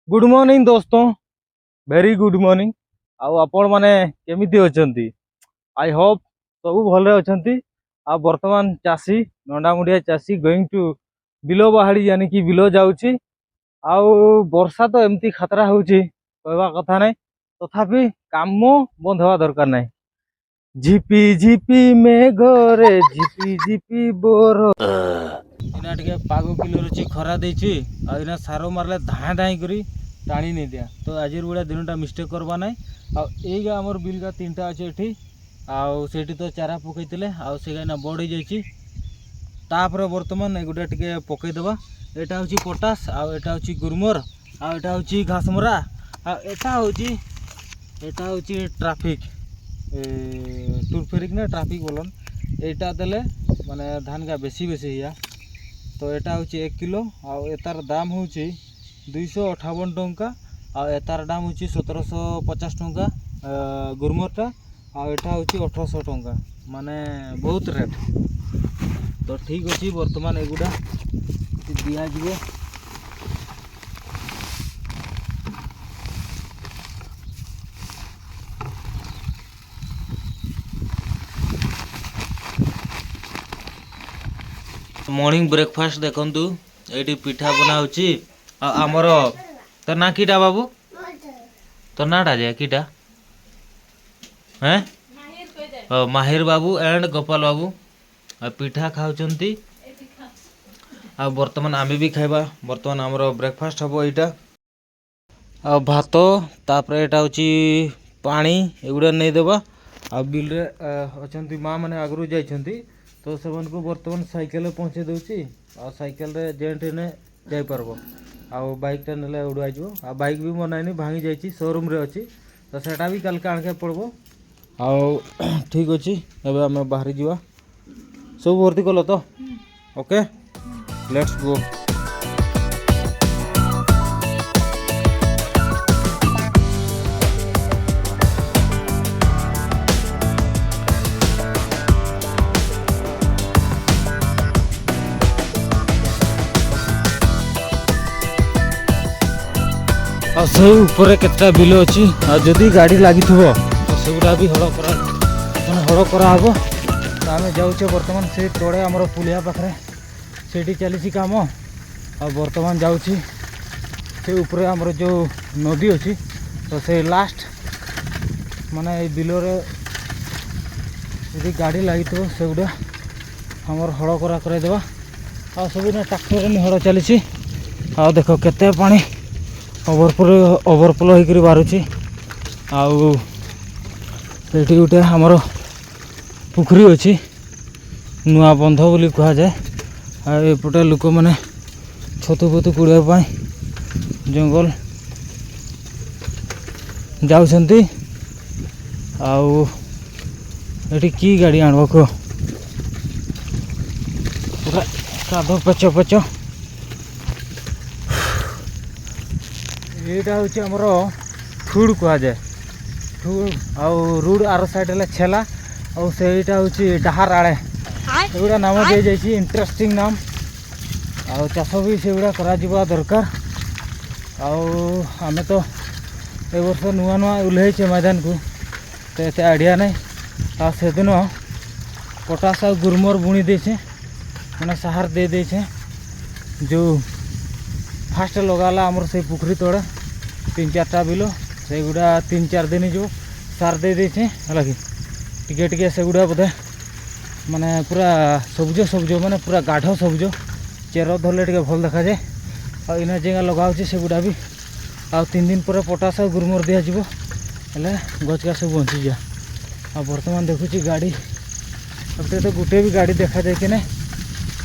Good morning दोस्तों, very good morning. आउ आपण माने केमिति अछंती? आई होप सब भले अछंती। आ वर्तमान चासी नंडा मुंडिया चासी गोइंग टू बिलो बाहाड़ी यानी कि बिलो जाउची। आउ वर्षा तो एमती खतरा होउची कहवा कथा नै, तथापि काम बंद हवा दरकार नै। झिपी झिपी मेघरे झिपी झिपी बोर इना टिके पागो किलो रुचि खरा देछि। आ इना सारो मारले धाए धाए करी टाणी नहीं दिया। तो आज गुड़ा दिनटा मिस्टेक करवा ना। आईगा आमर बिलगा तीनटा अच्छे एठी आउ सेठी तो चारा पकईले आउ से गाइना बड़ हो जाइए। तापर बर्तमान एगुटा टिके पकईदेवा। एटा हूँ पोटास आउ एटा हूँ गुरमर आउ एटा हूँ घासमरा आउ एटा हूँ ट्राफिक टूरफेरिक ना ट्राफिक बोलन। एटा देले माने धान का बेसी बेसी हिया। तो एटा हूँ 1 किलो आउ एतार दाम हूँ 258 टंका आउ एतार दाम हूँ 1750 टंका गुरमरटा आउ एटा हूँ 1800 टंका माने बहुत रेट। तो ठीक अच्छी बर्तमान एगुड़ा दिज्व। मॉर्निंग ब्रेकफास्ट देखंतु एटी पिठा बनाउची। आमर तो ना कीटा बाबू तो नाटा जाए कीटा हैं माहिर बाबू एंड गोपाल बाबू पिठा खाऊचंती। आ बर्तमान आमे भी खाइबा। बर्तमान आमर ब्रेकफास्ट हम यहाँ आ भात तापर एटा होची पानी एगुड़ा नहीं देबा। आ बिल रे अछंती माँ माने आगरू जाइछंती। तो से को बर्तमान साइकेल पहुँचे दूची। आ साइकेल रे जेंट ने जाई परबो। आउ बाइक टा नेले उड़ाई जो। आ बाइक भी मनाइनी भांगी जाइछि शोरूम रे अछि। तो सेटा भी कल आनके पड़बो। आउ ठीक अछि एबे हमें बाहरी जीवा। सब भर्ती कलो तो ओके लेट्स गो। से ऊपर केतटा बिल अच्छी जदि गाड़ी लगी तो सेगुड़ा भी हड़ करा हड़ कराब। तो आम जाऊे बर्तमान से तड़े आमर पुलिया पाखे से चली कम आ बर्तमान जाऊँगी से ऊपर आमर जो नदी अच्छी। तो से लास्ट माने बिल यदि गाड़ी लगी तो सेगुड़ा आमर हड़ करा करदेवा। आ सब ट्रैक्टर हड़ चली। आ देख केते पानी ओवरफ्लो होकर बाहरुची। आउ ये गोटे आमर पुखरी अच्छी नुआ बंध बोली कह जाए। आएपटे लोक मैंने छतु फतु कुड़ाई जंगल जाउछंती। आउ एटी की गाड़ी आनब कह पूरा कादो पच पच। यहाँ हूँ आमर ठुड़ कह जाए ठुड़ आउ रुड आर साइड है छेला और सेटा हूँ डाहार आड़े एगुड़ा नाम दी जाइए इंटरेस्टिंग नाम। आउ चाष भी से गुड़ा करा दरकार। आमे तो ए वर्ष नुआ नुआ उल्हे मैदान को तो ये आइडिया नहीं। आ से दिन पोटास आ गुरमर बुणी देछे मैंने साहार दे देछे। जो फास्ट लगाला आमर से पुखरी तड़े 3-4टा बिल से गुड़ा 3-4 दिन जो सार दे देछे है कि टिके टिके से गुड़ा बोधे माने पूरा सबुज सबुज माने पूरा गाढ़ सबुज चेर धरले टिके भल देखा जाए। आ इना जेगा लगाउछि से गुड़ा भी आ 3 दिन पर पोटास आ गुरमर दिया जिवो हेले गछका सब बंची जा। आ वर्तमान देखुछि गाड़ी अब तो गोटे भी गाड़ी देखा जाए कि नहीं।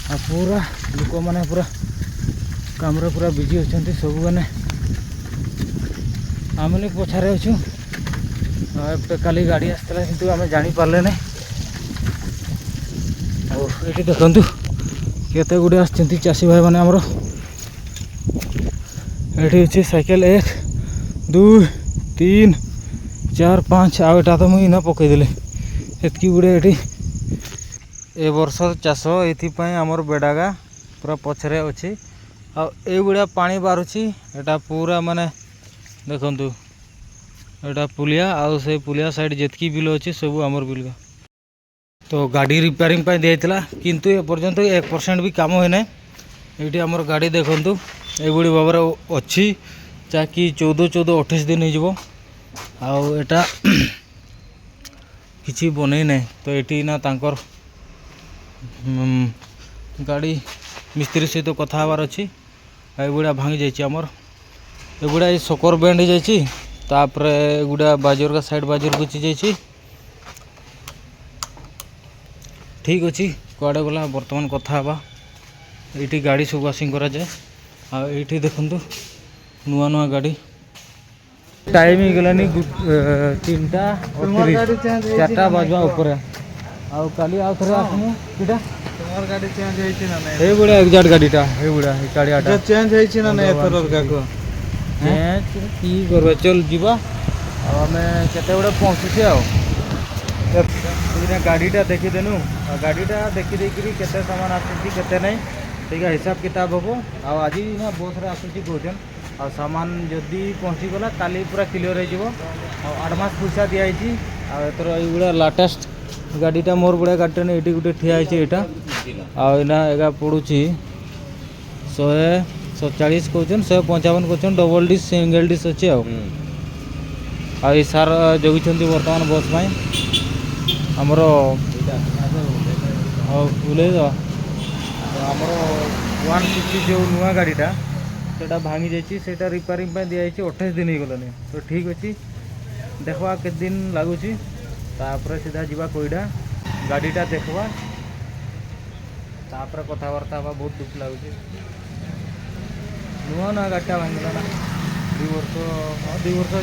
आ पूरा लोक माने पूरा काम रे पूरा बिजी होचंती सब माने आम पछारे अच्छु। काली गाड़ी आसला किंतु आम जानी पारले नहीं। ये देखु केते गुड़े आछंती चाषी भाई माने हमरो एठी अछि साइकेल 1 2 3 4 5 आटा तो मुझे इना पकई देले एतकी गुड़े एठी ए वर्ष चाष एथि आमर बेडागा पूरा पछरे अच्छी आईभलिया पानी बाहरुची एटा पूरा माने देखंतु एटा पुलिया आउ से पुलिया साइड जेतकी बिल अच्छी सब आमर बिल तो गाड़ी रिपेयरिंग पे दिया किंतु ए पर्यंत 1% भी काम होना ये आमर गाड़ी देखंतु एभली भाव अच्छी जाकि 14-28 दिन हो आटा किसी बनई ना तो ये ना तांकर गाड़ी मिस्त्री सहित तो कथा हबार अच्छी एगुड़ा भांगी जाइए आमर एगुड़ा ये सकर बेंड हो जापर एगुड़ा बाजर का साइड बाजर गुची जाइए ठीक अच्छी कुआड़े गला बर्तमान कथा हवा ये गाड़ी सब वाशिंग करा जाए आईटी देखु नुआ नुआ गाड़ी टाइम ही गलानी 3टा 4टा बजवा ऊपर आउ काली आउ थरे आसमु किटा तुम्हार गाड़ी चेंज होइछि ना नै ए बुढ़ा एग्जैक्ट गाड़ीटा ए बुढ़ा ए गाड़ीटा चेंज होइछि ना नै एथरर काको चेंज की करबे चल जीवा आ हमें केते बड़े पहुंचुछे आ गाड़ीटा देखी देनु गाड़ीटा देखी देकरी केते सामान आछी केते नै ठीक है हिसाब किताब हम आज ना बस रे आसुची कहन आ सामान जदि पहुँची गला काली पूरा क्लियर हो एडवांस पैसा दिखाई आर ये लाटेस्ट गाड़ीटा मोर बड़ा गाड़ीटा नहीं ये गोटे ठिया यहाँ आना एगा पड़ू 147 कहन 155 कहन डबल डिश सिंगल डिश अच्छे आई सार जगुंट बर्तमान बस आमर बुले आमर 150 जो नुआ गाड़ीटा सेटा भांगी जाइए रिपेयरिंग दिखाई 28 दिन हो गलानी तो ठीक अच्छे देखवा के दिन लगुच तापर सीधा जीवा कोईडा गाड़ीटा देखवा तापर कथबार्ता हवा बहुत दुख लगुच नुआ नुआ गाड़ीटा भांगला ना 2 वर्ष 2 वर्ष हो